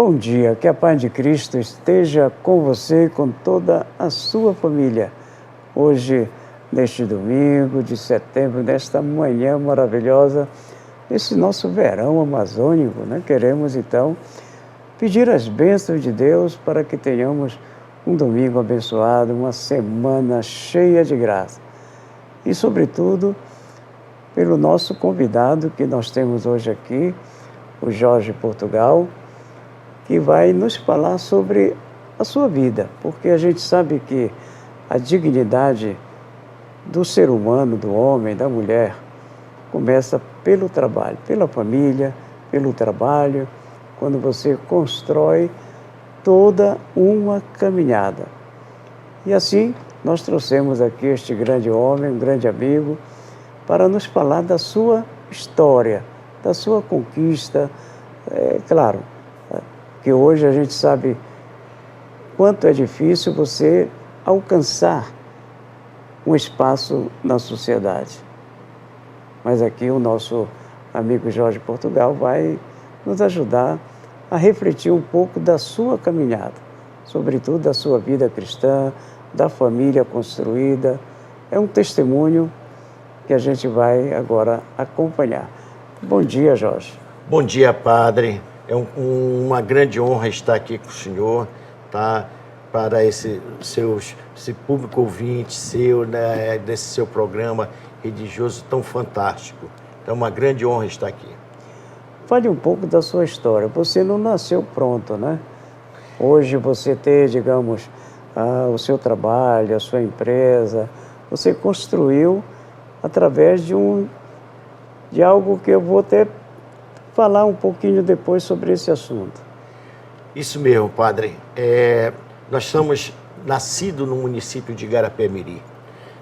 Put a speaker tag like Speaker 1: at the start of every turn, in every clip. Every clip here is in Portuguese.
Speaker 1: Bom dia, que a paz de Cristo esteja com você e com toda a sua família. Hoje, neste domingo de setembro, nesta manhã maravilhosa, nesse nosso verão amazônico, queremos então pedir as bênçãos de Deus para que tenhamos um domingo abençoado, uma semana cheia de graça. E, sobretudo, pelo nosso convidado que nós temos hoje aqui, o Jorge Portugal, que vai nos falar sobre a sua vida, porque a gente sabe que a dignidade do ser humano, do homem, da mulher, começa pelo trabalho, pela família, pelo trabalho, quando você constrói toda uma caminhada. E assim, nós trouxemos aqui este grande homem, um grande amigo, para nos falar da sua história, da sua conquista, claro, que hoje a gente sabe quanto é difícil você alcançar um espaço na sociedade. Mas aqui o nosso amigo Jorge Portugal vai nos ajudar a refletir um pouco da sua caminhada, sobretudo da sua vida cristã, da família construída. É um testemunho que a gente vai agora acompanhar. Bom dia, Jorge.
Speaker 2: Bom dia, padre. É uma grande honra estar aqui com o senhor, tá? Para esse público ouvinte seu, né, desse seu programa religioso tão fantástico. Então, é uma grande honra estar aqui.
Speaker 1: Fale um pouco da sua história. Você não nasceu pronto, né? Hoje você tem, digamos, o seu trabalho, a sua empresa. Você construiu através de algo que eu vou até falar um pouquinho depois sobre esse assunto.
Speaker 2: Isso mesmo, padre. Nós somos nascidos no município de Igarapé-Miri.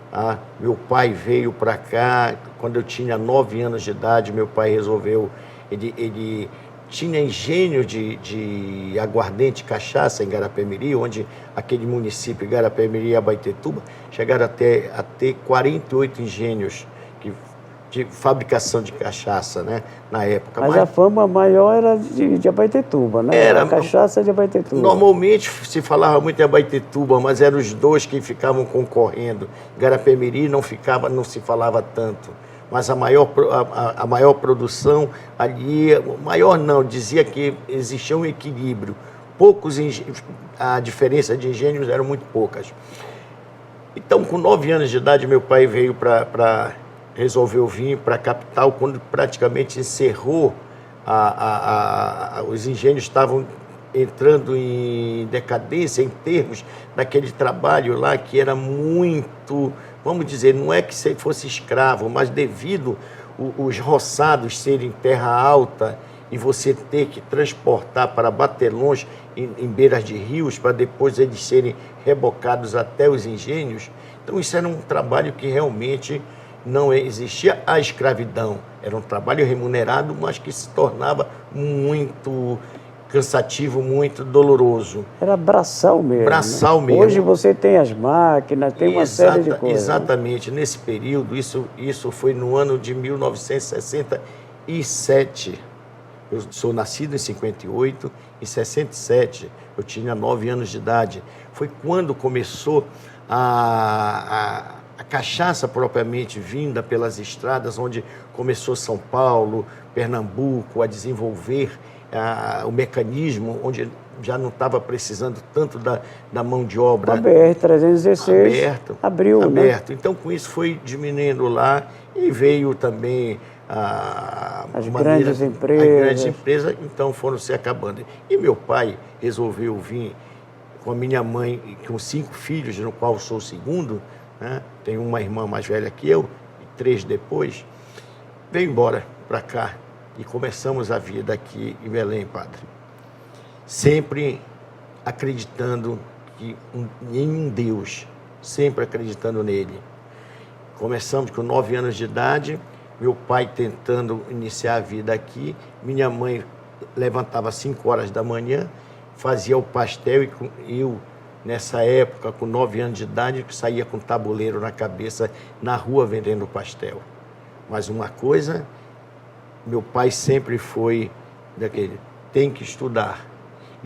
Speaker 2: Tá? Meu pai veio para cá quando eu tinha 9 anos de idade. Meu pai resolveu, ele tinha engenho de aguardente, cachaça em Igarapé-Miri, onde aquele município, Igarapé-Miri e Abaetetuba, chegaram a ter 48 engenhos de fabricação de cachaça, né, na época.
Speaker 1: Mas a fama maior era de Abaetetuba, né? Era a cachaça de Abaetetuba.
Speaker 2: Normalmente se falava muito de Abaetetuba, mas eram os dois que ficavam concorrendo. Igarapé-Miri não se falava tanto. Mas a maior produção ali, maior não, dizia que existia um equilíbrio. A diferença de engenhos eram muito poucas. Então, com 9 anos de idade, meu pai resolveu vir para a capital quando praticamente encerrou, os engenhos estavam entrando em decadência em termos daquele trabalho lá que era muito, vamos dizer, não é que você fosse escravo, mas devido os roçados serem terra alta e você ter que transportar para batelões em beiras de rios para depois eles serem rebocados até os engenhos. Então isso era um trabalho que realmente não existia a escravidão. Era um trabalho remunerado, mas que se tornava muito cansativo, muito doloroso.
Speaker 1: Era braçal mesmo.
Speaker 2: Braçal mesmo.
Speaker 1: Hoje você tem as máquinas, tem uma série de coisas.
Speaker 2: Exatamente. Nesse período, isso foi no ano de 1967. Eu sou nascido em 58, em 67 eu tinha 9 anos de idade. Foi quando começou a cachaça propriamente vinda pelas estradas, onde começou São Paulo, Pernambuco a desenvolver o mecanismo, onde já não estava precisando tanto da mão de obra.
Speaker 1: A BR-316 abriu,
Speaker 2: aberto. Né? Então, com isso foi diminuindo lá e veio também
Speaker 1: as grandes empresas.
Speaker 2: Então foram se acabando. E meu pai resolveu vir com a minha mãe, com 5 filhos, no qual eu sou o segundo, né? Tenho uma irmã mais velha que eu, e 3 depois, veio embora para cá e começamos a vida aqui em Belém, padre. Sempre acreditando em um Deus, sempre acreditando nele. Começamos com 9 anos de idade, meu pai tentando iniciar a vida aqui, minha mãe levantava às 5 horas da manhã, fazia o pastel e eu, nessa época, com 9 anos de idade, saía com tabuleiro na cabeça, na rua vendendo pastel. Mas uma coisa, meu pai sempre foi daquele, tem que estudar.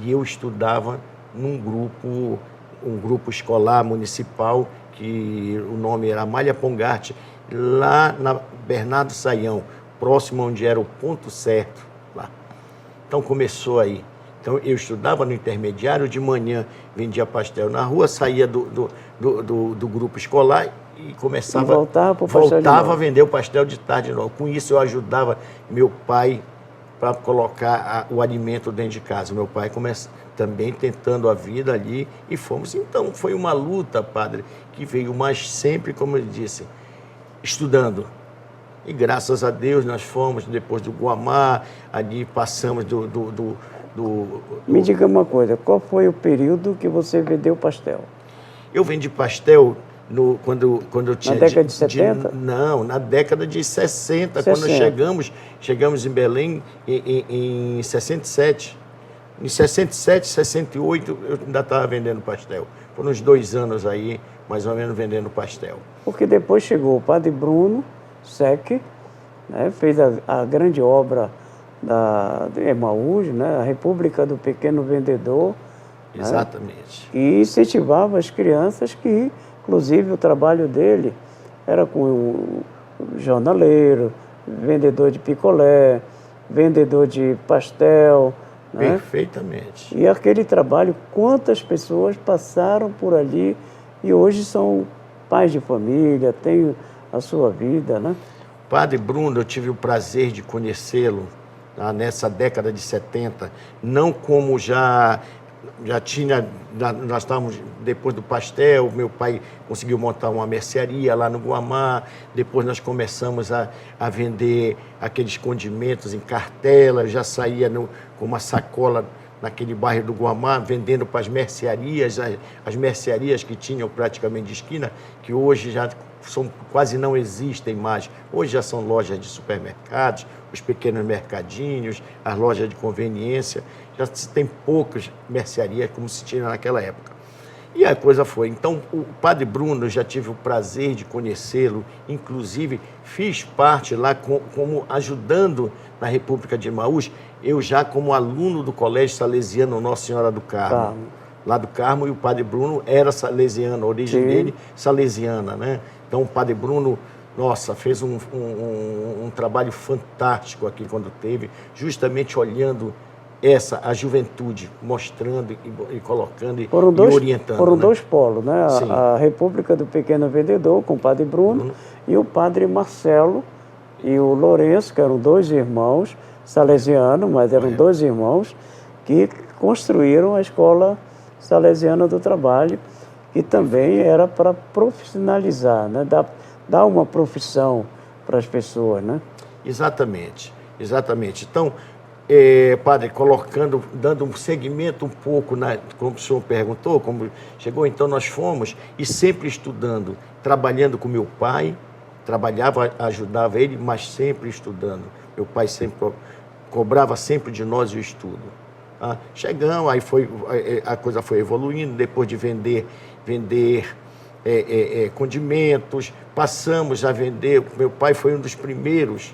Speaker 2: e eu estudava num grupo, um grupo escolar municipal, que o nome era Amália Pongarte, lá na Bernardo Saião, próximo onde era o Ponto Certo, lá. Então começou aí. Então eu estudava no intermediário, de manhã vendia pastel na rua, saía do grupo escolar e começava, voltava a vender o pastel de tarde. Com isso eu ajudava meu pai para colocar o alimento dentro de casa. Meu pai também tentando a vida ali e fomos. Então foi uma luta, padre, que veio, mas sempre, como eu disse, estudando. E graças a Deus nós fomos, depois do Guamá, ali passamos
Speaker 1: Me diga uma coisa, qual foi o período que você vendeu pastel?
Speaker 2: Eu vendi pastel quando eu tinha...
Speaker 1: Na década de 70?
Speaker 2: Não, na década de 60, quando chegamos em Belém em 67. Em 67, 68, eu ainda estava vendendo pastel. Foram uns 2 anos aí, mais ou menos, vendendo pastel.
Speaker 1: Porque depois chegou o padre Bruno Sec, né, fez a grande obra de Emaús, né, a República do Pequeno Vendedor.
Speaker 2: Exatamente.
Speaker 1: Né, e incentivava as crianças que, inclusive, o trabalho dele era com o jornaleiro, vendedor de picolé, vendedor de pastel. Né?
Speaker 2: Perfeitamente.
Speaker 1: E aquele trabalho, quantas pessoas passaram por ali e hoje são pais de família, têm a sua vida, né?
Speaker 2: Padre Bruno, eu tive o prazer de conhecê-lo nessa década de 70, não como já tinha, nós estávamos, depois do pastel, meu pai conseguiu montar uma mercearia lá no Guamá, depois nós começamos a vender aqueles condimentos em cartela, já saía com uma sacola naquele bairro do Guamá, vendendo para as mercearias, as mercearias que tinham praticamente de esquina, que hoje já quase não existem mais. Hoje já são lojas de supermercados, os pequenos mercadinhos, as lojas de conveniência, já se tem poucas mercearias como se tinha naquela época. E a coisa foi. Então, o padre Bruno, eu já tive o prazer de conhecê-lo, inclusive fiz parte lá como ajudando na República de Emaús, eu já como aluno do Colégio Salesiano Nossa Senhora do Carmo. Lá do Carmo, e o padre Bruno era salesiano, a origem dele salesiana, né? Então o padre Bruno, nossa, fez um trabalho fantástico aqui quando teve, justamente olhando a juventude, mostrando e colocando e orientando.
Speaker 1: Foram,
Speaker 2: né?
Speaker 1: 2 polos, né? A República do Pequeno Vendedor, com o padre Bruno, e o padre Marcelo e o Lourenço, que eram 2 irmãos salesianos, mas eram 2 irmãos que construíram a Escola Salesiana do Trabalho, que também era para profissionalizar, né? Dar uma profissão para as pessoas, né?
Speaker 2: Exatamente, exatamente. Então, padre, dando um segmento um pouco, como o senhor perguntou, como chegou, então nós fomos, e sempre estudando, trabalhando com meu pai, ajudava ele, mas sempre estudando. Meu pai sempre cobrava sempre de nós o estudo. Chegamos, aí a coisa foi evoluindo, depois de vender condimentos, passamos a vender. Meu pai foi um dos primeiros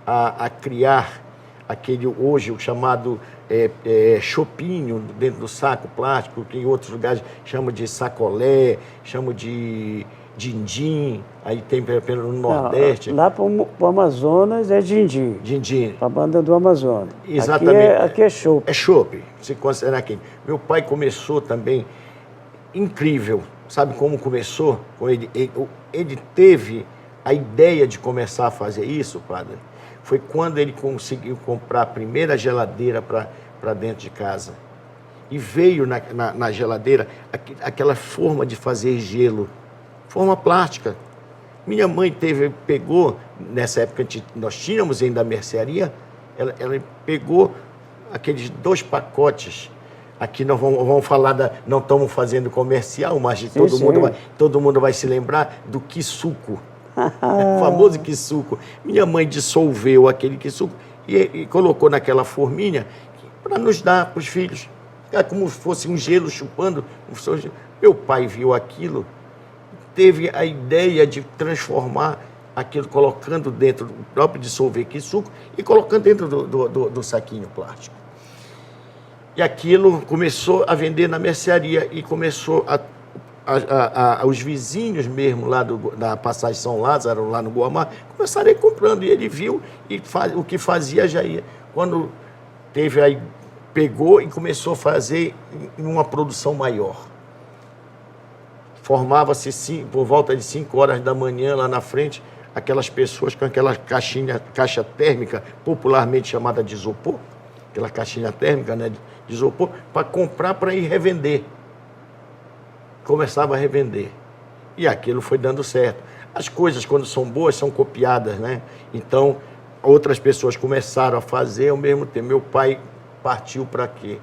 Speaker 2: a criar aquele hoje o chamado chopinho dentro do saco plástico, que em outros lugares chamam de sacolé, chamam de dindim, aí tem no Nordeste.
Speaker 1: Lá para o Amazonas é dindim.
Speaker 2: Dindim.
Speaker 1: Para a banda do Amazonas.
Speaker 2: Exatamente.
Speaker 1: Aqui é chope.
Speaker 2: É chope, se considerar aqui. Meu pai começou também, incrível, sabe como começou? Ele teve a ideia de começar a fazer isso, padre, foi quando ele conseguiu comprar a primeira geladeira para dentro de casa. E veio na geladeira aquela forma de fazer gelo, forma plástica. Minha mãe pegou, nessa época nós tínhamos ainda a mercearia, ela pegou aqueles 2 pacotes. Aqui nós vamos falar, não estamos fazendo comercial, mas todo mundo vai se lembrar do quissuco. O famoso quissuco. Minha mãe dissolveu aquele quissuco e colocou naquela forminha para nos dar para os filhos. É como se fosse um gelo chupando. Meu pai viu aquilo, teve a ideia de transformar aquilo, colocando dentro do próprio dissolver quissuco e colocando dentro do saquinho plástico. E aquilo começou a vender na mercearia e começou os vizinhos mesmo lá da Passagem São Lázaro, lá no Guamá, começaram a ir comprando. E ele viu e o que fazia já ia. Quando teve aí, pegou e começou a fazer em uma produção maior. Formava-se por volta de 5 horas da manhã lá na frente, aquelas pessoas com aquela caixa térmica, popularmente chamada de isopor, aquela caixinha térmica, né, de isopor, para comprar para ir revender. Começava a revender. E aquilo foi dando certo. As coisas, quando são boas, são copiadas, né? Então, outras pessoas começaram a fazer ao mesmo tempo. Meu pai partiu para quê?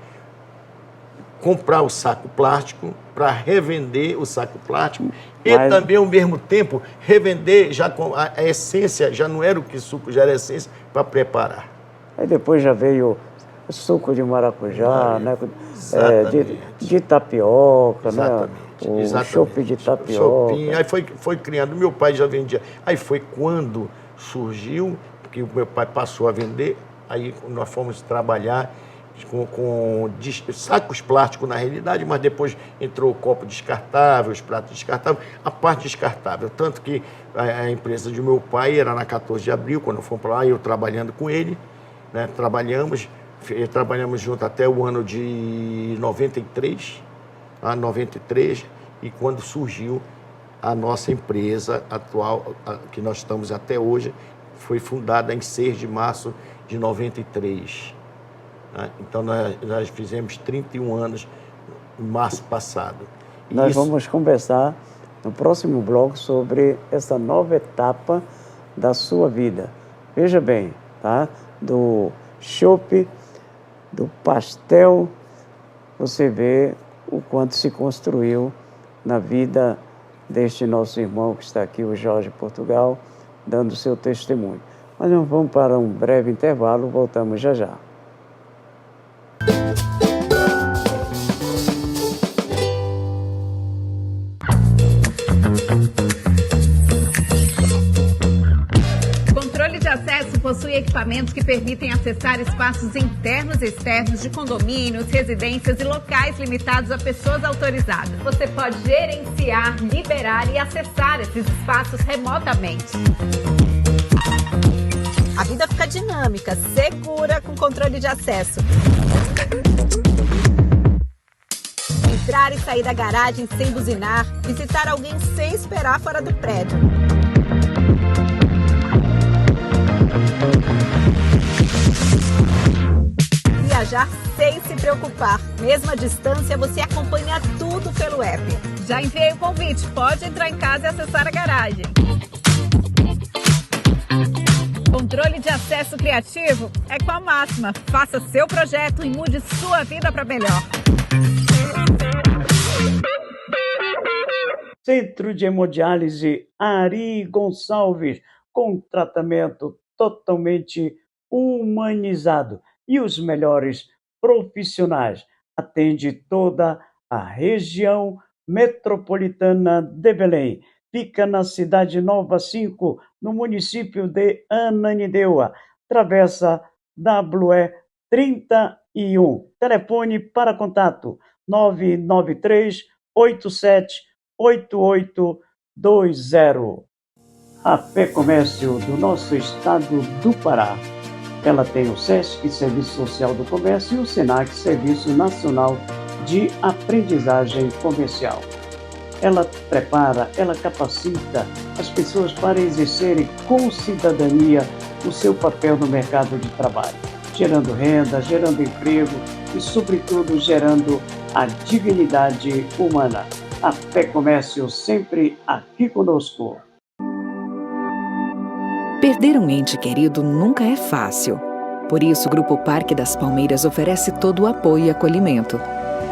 Speaker 2: Comprar o saco plástico, para revender o saco plástico e também, ao mesmo tempo, revender já com a essência, já não era o que suco, já era a essência, para preparar.
Speaker 1: Aí depois já veio o suco de maracujá, né? De tapioca,
Speaker 2: exatamente,
Speaker 1: né? O chopp de tapioca.
Speaker 2: Aí foi criando, meu pai já vendia. Aí foi quando surgiu, que o meu pai passou a vender, aí nós fomos trabalhar com sacos plásticos na realidade, mas depois entrou o copo descartável, os pratos descartáveis, a parte descartável. Tanto que a empresa de meu pai era na 14 de abril, quando eu fui para lá, eu trabalhando com ele, né? Trabalhamos junto até o ano de 93, e quando surgiu a nossa empresa atual, que nós estamos até hoje, foi fundada em 6 de março de 93. Então, nós fizemos 31 anos em março passado.
Speaker 1: Nós vamos conversar no próximo bloco sobre essa nova etapa da sua vida. Veja bem, tá? Do chopp, do pastel, você vê o quanto se construiu na vida deste nosso irmão que está aqui, o Jorge Portugal, dando seu testemunho. Mas nós vamos para um breve intervalo, voltamos já já.
Speaker 3: Controle de acesso possui equipamentos que permitem acessar espaços internos e externos de condomínios, residências e locais limitados a pessoas autorizadas. Você pode gerenciar, liberar e acessar esses espaços remotamente.
Speaker 4: A vida fica dinâmica, segura com controle de acesso. Entrar e sair da garagem sem buzinar, visitar alguém sem esperar fora do prédio. Viajar sem se preocupar. Mesma distância, você acompanha tudo pelo app.
Speaker 3: Já enviei o convite, pode entrar em casa e acessar a garagem. Controle de acesso criativo é com a Máxima. Faça seu projeto e mude sua vida para melhor.
Speaker 1: Centro de Hemodiálise Ari Gonçalves, com tratamento totalmente humanizado e os melhores profissionais. Atende toda a região metropolitana de Belém. Fica na Cidade Nova 5, no município de Ananindeua. Travessa WE 31. Telefone para contato 993 87 8820. A Fé Comércio do nosso estado do Pará. Ela tem o SESC, Serviço Social do Comércio, e o SENAC, Serviço Nacional de Aprendizagem Comercial. Ela prepara, ela capacita as pessoas para exercerem com cidadania o seu papel no mercado de trabalho, gerando renda, gerando emprego e, sobretudo, gerando a dignidade humana. A Fé Comércio sempre aqui conosco.
Speaker 5: Perder um ente querido nunca é fácil. Por isso, o Grupo Parque das Palmeiras oferece todo o apoio e acolhimento.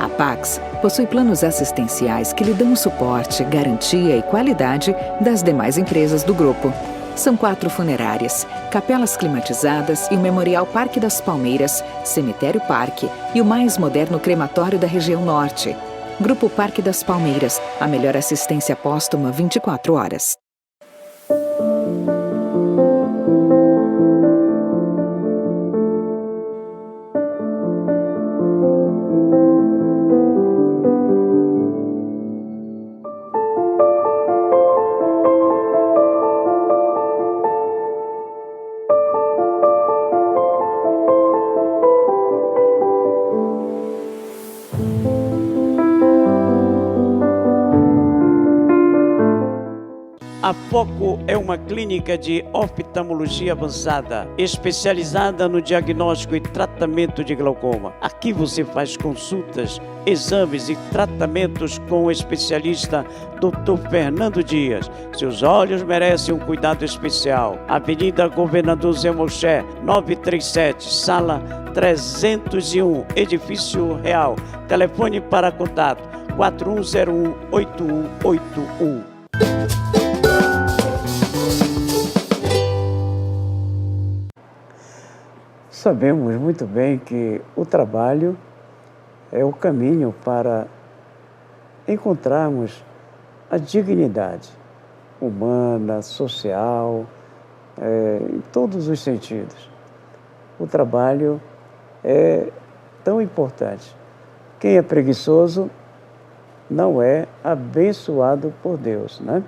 Speaker 5: A Pax possui planos assistenciais que lhe dão o suporte, garantia e qualidade das demais empresas do grupo. São 4 funerárias, capelas climatizadas e o Memorial Parque das Palmeiras, Cemitério Parque e o mais moderno crematório da região norte. Grupo Parque das Palmeiras, a melhor assistência póstuma 24 horas.
Speaker 1: A Foco é uma clínica de oftalmologia avançada, especializada no diagnóstico e tratamento de glaucoma. Aqui você faz consultas, exames e tratamentos com o especialista Dr. Fernando Dias. Seus olhos merecem um cuidado especial. Avenida Governador Zé Moché, 937, sala 301, Edifício Real. Telefone para contato 4101-8181. Sabemos muito bem que o trabalho é o caminho para encontrarmos a dignidade humana, social, em todos os sentidos. O trabalho é tão importante. Quem é preguiçoso não é abençoado por Deus, né?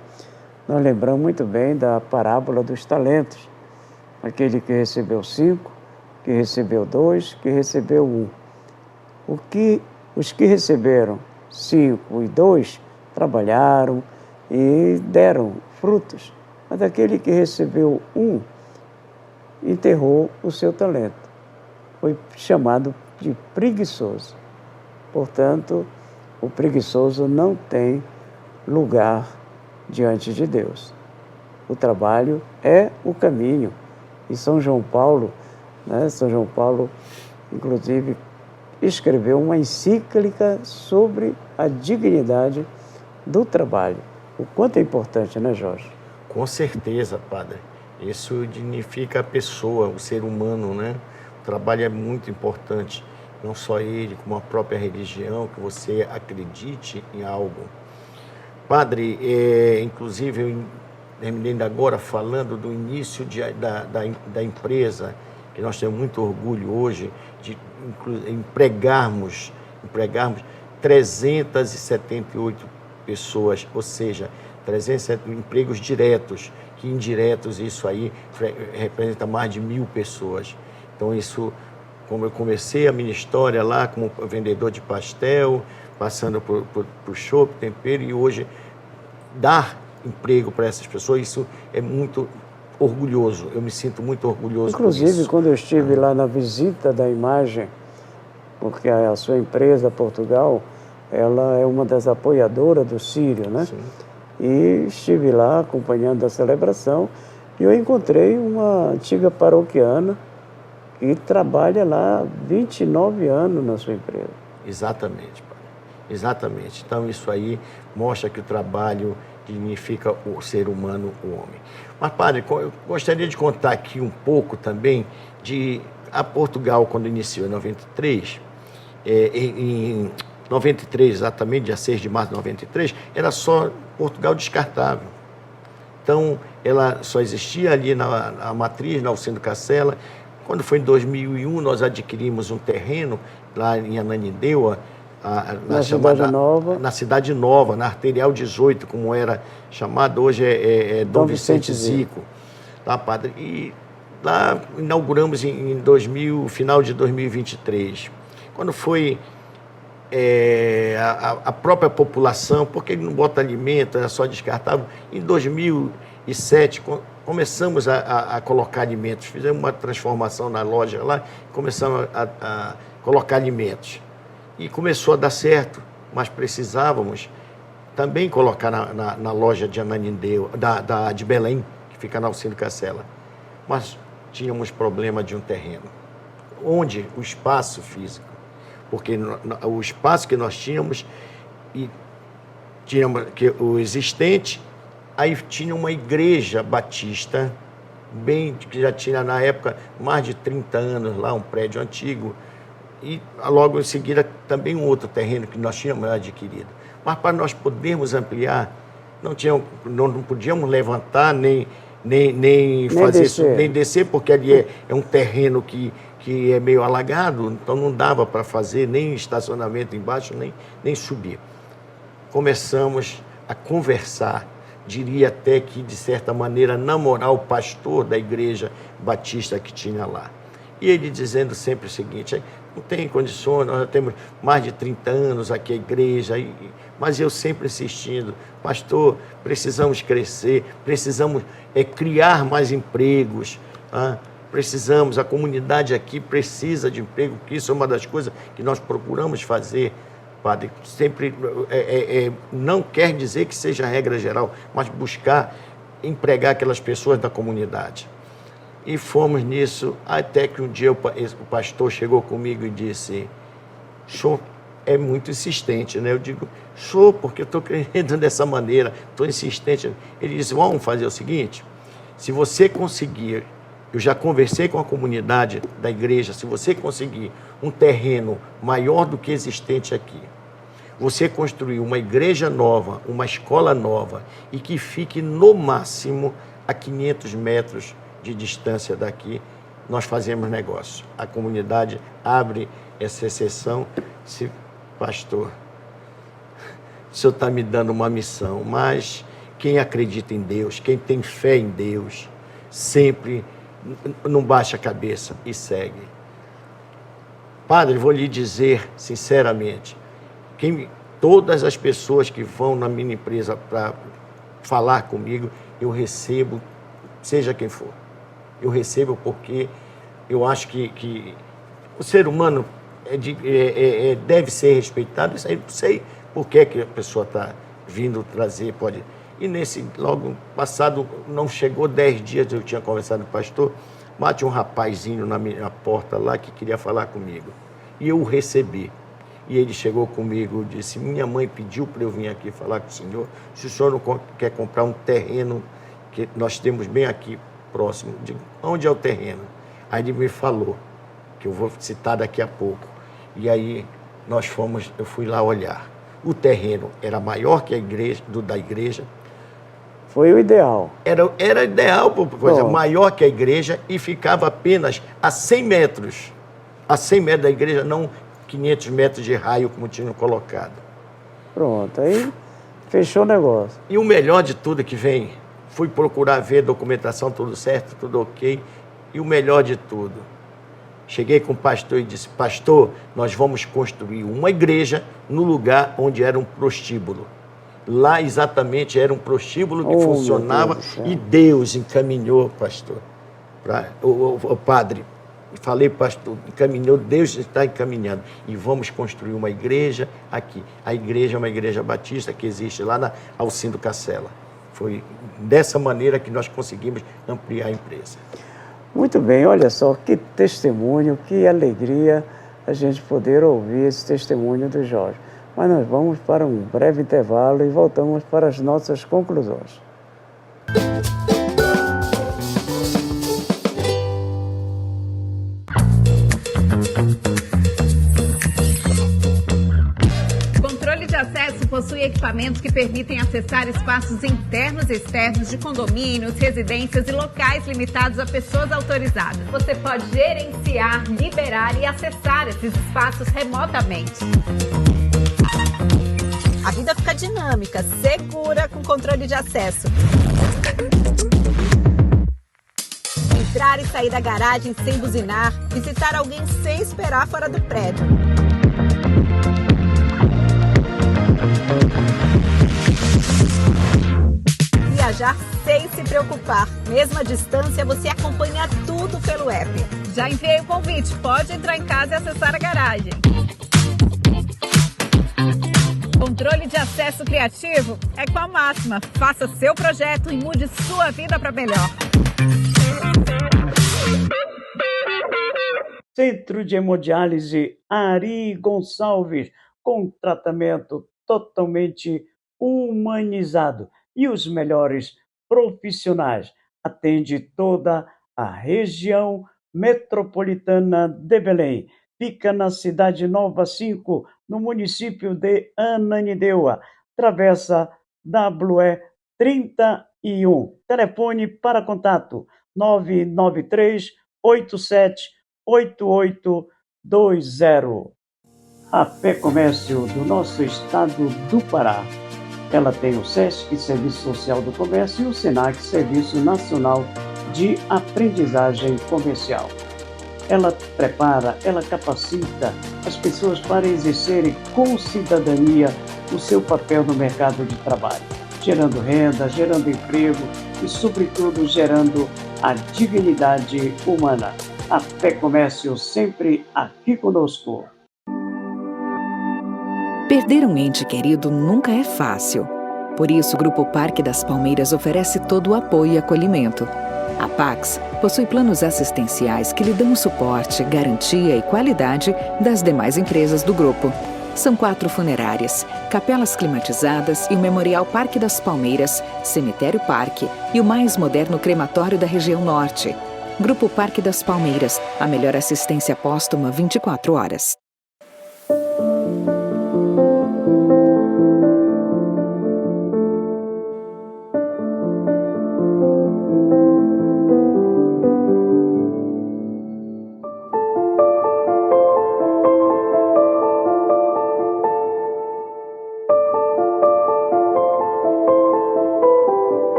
Speaker 1: Nós lembramos muito bem da parábola dos talentos. Aquele que recebeu 5, que recebeu 2, que recebeu 1. Os que receberam 5 e 2 trabalharam e deram frutos. Mas aquele que recebeu 1 enterrou o seu talento. Foi chamado de preguiçoso. Portanto, o preguiçoso não tem lugar diante de Deus. O trabalho é o caminho. E São João Paulo, inclusive, escreveu uma encíclica sobre a dignidade do trabalho. O quanto é importante, né, Jorge?
Speaker 2: Com certeza, padre. Isso dignifica a pessoa, o ser humano, né? O trabalho é muito importante. Não só ele, como a própria religião, que você acredite em algo. Padre, inclusive, eu terminei agora falando do início da empresa, que nós temos muito orgulho hoje de empregarmos 378 pessoas, ou seja, 307 empregos diretos, que indiretos isso aí representa mais de 1.000 pessoas. Então isso, como eu comecei a minha história lá como vendedor de pastel, passando por chopp, tempero, e hoje dar emprego para essas pessoas, isso é muito orgulhoso, eu me sinto muito orgulhoso.
Speaker 1: Inclusive, quando eu estive lá na visita da imagem, porque a sua empresa, Portugal, ela é uma das apoiadoras do Sírio, né? Sim. E estive lá acompanhando a celebração e eu encontrei uma antiga paroquiana que trabalha lá há 29 anos na sua empresa.
Speaker 2: Exatamente, pai. Exatamente. Então, isso aí mostra que o trabalho dignifica o ser humano, o homem. Mas, padre, eu gostaria de contar aqui um pouco também de a Portugal, quando iniciou em 93, em 93, exatamente, dia 6 de março de 93, era só Portugal descartável. Então, ela só existia ali na matriz, na Alcindo Cacela. Quando foi em 2001, nós adquirimos um terreno lá em Ananindeua, na Cidade Nova, na Arterial 18, como era chamado, hoje é Dom Vicente Zico. Tá, padre? E lá inauguramos em final de 2023. Quando foi a própria população, porque ele não bota alimento, era só descartável, em 2007 começamos a colocar alimentos, fizemos uma transformação na loja lá, começamos a colocar alimentos. E começou a dar certo, mas precisávamos também colocar na loja de Ananindeua, de Belém, que fica na Alcindo Cacela. Mas tínhamos problema de um terreno. Onde? O espaço físico. Porque o espaço que nós tínhamos, o existente, aí tinha uma igreja batista, que já tinha na época mais de 30 anos lá, um prédio antigo, e logo em seguida também um outro terreno que nós tínhamos adquirido. Mas para nós podermos ampliar, não podíamos levantar nem fazer isso, nem descer, porque ali é um terreno que é meio alagado, então não dava para fazer nem estacionamento embaixo, nem subir. Começamos a conversar, diria até que, de certa maneira, namorar o pastor da igreja batista que tinha lá. E ele dizendo sempre o seguinte: não tem condições, nós já temos mais de 30 anos aqui a igreja, mas eu sempre insistindo, pastor, precisamos crescer, precisamos criar mais empregos, precisamos, a comunidade aqui precisa de emprego, porque isso é uma das coisas que nós procuramos fazer, padre, sempre, não quer dizer que seja a regra geral, mas buscar empregar aquelas pessoas da comunidade. E fomos nisso, até que um dia o pastor chegou comigo e disse, senhor é muito insistente, né? Eu digo, senhor, porque eu estou querendo dessa maneira, estou insistente. Ele disse, vamos fazer o seguinte, se você conseguir, eu já conversei com a comunidade da igreja, se você conseguir um terreno maior do que existente aqui, você construir uma igreja nova, uma escola nova, e que fique no máximo a 500 metros de distância daqui, nós fazemos negócio. A comunidade abre essa exceção. Se, pastor, o senhor está me dando uma missão, mas quem acredita em Deus, quem tem fé em Deus, sempre não baixa a cabeça e segue. Padre, vou lhe dizer sinceramente, todas as pessoas que vão na minha empresa para falar comigo, eu recebo, seja quem for. Eu recebo porque eu acho que o ser humano deve ser respeitado. Isso aí, não sei por que a pessoa está vindo trazer, pode... E logo passado, não chegou 10 dias, eu tinha conversado com o pastor, bate um rapazinho na minha porta lá que queria falar comigo. E eu o recebi. E ele chegou comigo e disse, minha mãe pediu para eu vir aqui falar com o senhor, se o senhor não quer comprar um terreno que nós temos bem aqui próximo. Eu digo, onde é o terreno? Aí ele me falou, que eu vou citar daqui a pouco. E aí eu fui lá olhar. O terreno era maior que a igreja, da igreja.
Speaker 1: Foi o ideal.
Speaker 2: Era ideal, coisa maior que a igreja, e ficava apenas a 100 metros. A 100 metros da igreja, não 500 metros de raio, como tinham colocado.
Speaker 1: Pronto, aí fechou o negócio.
Speaker 2: E o melhor de tudo que vem, fui procurar ver documentação, tudo certo, tudo ok. E o melhor de tudo, cheguei com o pastor e disse, pastor, nós vamos construir uma igreja no lugar onde era um prostíbulo. Lá exatamente era um prostíbulo que funcionava e Deus encaminhou, pastor, o padre. Falei, pastor, encaminhou, Deus está encaminhando. E vamos construir uma igreja aqui. A igreja é uma igreja batista que existe lá na Alcindo Cacela. Foi dessa maneira que nós conseguimos ampliar a empresa.
Speaker 1: Muito bem, olha só, que testemunho, que alegria a gente poder ouvir esse testemunho do Jorge. Mas nós vamos para um breve intervalo e voltamos para as nossas conclusões.
Speaker 3: Possui equipamentos que permitem acessar espaços internos e externos de condomínios, residências e locais limitados a pessoas autorizadas. Você pode gerenciar, liberar e acessar esses espaços remotamente.
Speaker 4: A vida fica dinâmica, segura com controle de acesso. Entrar e sair da garagem sem buzinar, visitar alguém sem esperar fora do prédio. Viajar sem se preocupar. Mesmo à distância, você acompanha tudo pelo app.
Speaker 3: Já enviei o convite. Pode entrar em casa e acessar a garagem. Controle de acesso criativo é com a Máxima. Faça seu projeto e mude sua vida para melhor.
Speaker 1: Centro de Hemodiálise Ari Gonçalves, com tratamento totalmente humanizado e os melhores profissionais. Atende toda a região metropolitana de Belém. Fica na Cidade Nova 5, no município de Ananindeua. Travessa WE 31. Telefone para contato 993 87 8820. A Fé Comércio do nosso estado do Pará. Ela tem o SESC, Serviço Social do Comércio, e o SENAC, Serviço Nacional de Aprendizagem Comercial. ela prepara, ela capacita as pessoas para exercerem com cidadania o seu papel no mercado de trabalho, gerando renda, gerando emprego e, sobretudo, gerando a dignidade humana. A Fé Comércio sempre aqui conosco.
Speaker 5: Perder um ente querido nunca é fácil. Por isso, o Grupo Parque das Palmeiras oferece todo o apoio e acolhimento. A Pax possui planos assistenciais que lhe dão o suporte, garantia e qualidade das demais empresas do grupo. São 4 funerárias, capelas climatizadas e o Memorial Parque das Palmeiras, Cemitério Parque e o mais moderno crematório da região norte. Grupo Parque das Palmeiras, a melhor assistência póstuma 24 horas.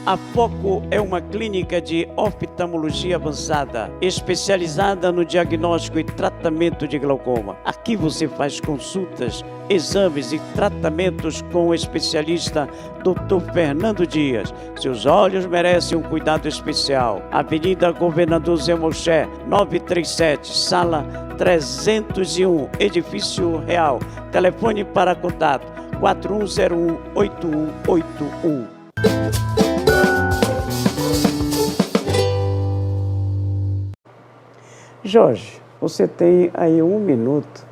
Speaker 1: A Foco é uma clínica de oftalmologia avançada, especializada no diagnóstico e tratamento de glaucoma. Aqui você faz consultas, exames e tratamentos com o especialista Dr. Fernando Dias. Seus olhos merecem um cuidado especial. Avenida Governador Zé Moché, 937, sala 301, Edifício Real. Telefone para contato 4101-8181. Jorge, você tem aí 1 minuto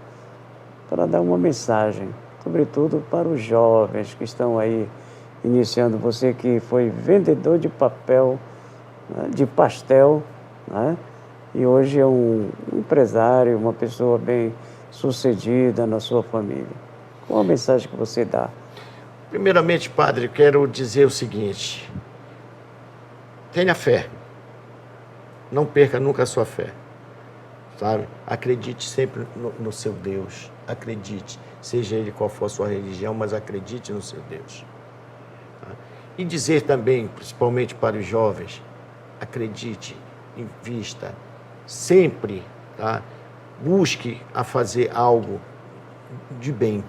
Speaker 1: para dar uma mensagem, sobretudo para os jovens que estão aí iniciando. Você que foi vendedor de papel, né, de pastel, né, e hoje é um empresário, uma pessoa bem sucedida na sua família. Qual a mensagem que você dá?
Speaker 2: Primeiramente, padre, quero dizer o seguinte: tenha fé, não perca nunca a sua fé. Sabe? Acredite sempre no seu Deus, acredite, seja ele qual for a sua religião, mas acredite no seu Deus. Tá? E dizer também, principalmente para os jovens, acredite, invista, sempre, tá? Busque a fazer algo de bem,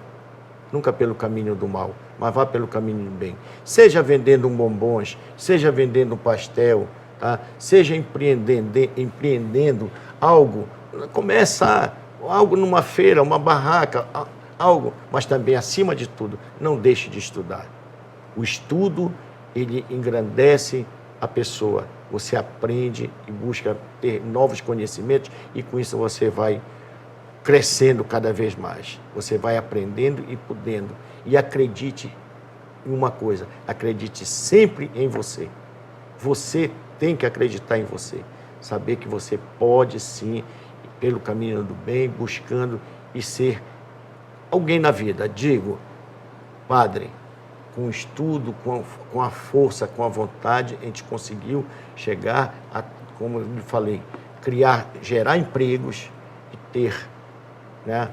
Speaker 2: nunca pelo caminho do mal, mas vá pelo caminho do bem. Seja vendendo bombons, seja vendendo pastel, tá? Seja empreendendo algo. Começa algo numa feira, uma barraca, algo, mas também, acima de tudo, não deixe de estudar. O estudo, ele engrandece a pessoa. Você aprende e busca ter novos conhecimentos e com isso você vai crescendo cada vez mais. Você vai aprendendo e podendo. E acredite em uma coisa, acredite sempre em você. Você tem que acreditar em você. Saber que você pode sim, pelo caminho do bem, buscando e ser alguém na vida. Digo, padre, com o estudo, com a força, com a vontade, a gente conseguiu chegar a, como eu lhe falei, gerar empregos e ter, né,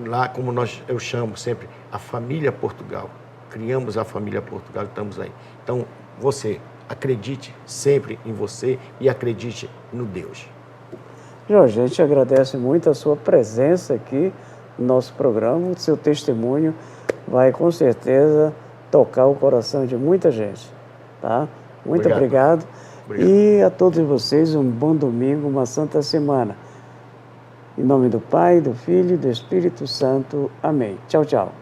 Speaker 2: lá como eu chamo sempre, a família Portugal. Criamos a família Portugal, estamos aí. Então, você acredite sempre em você e acredite no Deus.
Speaker 1: Jorge, a gente agradece muito a sua presença aqui no nosso programa. O seu testemunho vai, com certeza, tocar o coração de muita gente. Tá? Muito obrigado. E a todos vocês, um bom domingo, uma santa semana. Em nome do Pai, do Filho e do Espírito Santo. Amém. Tchau, tchau.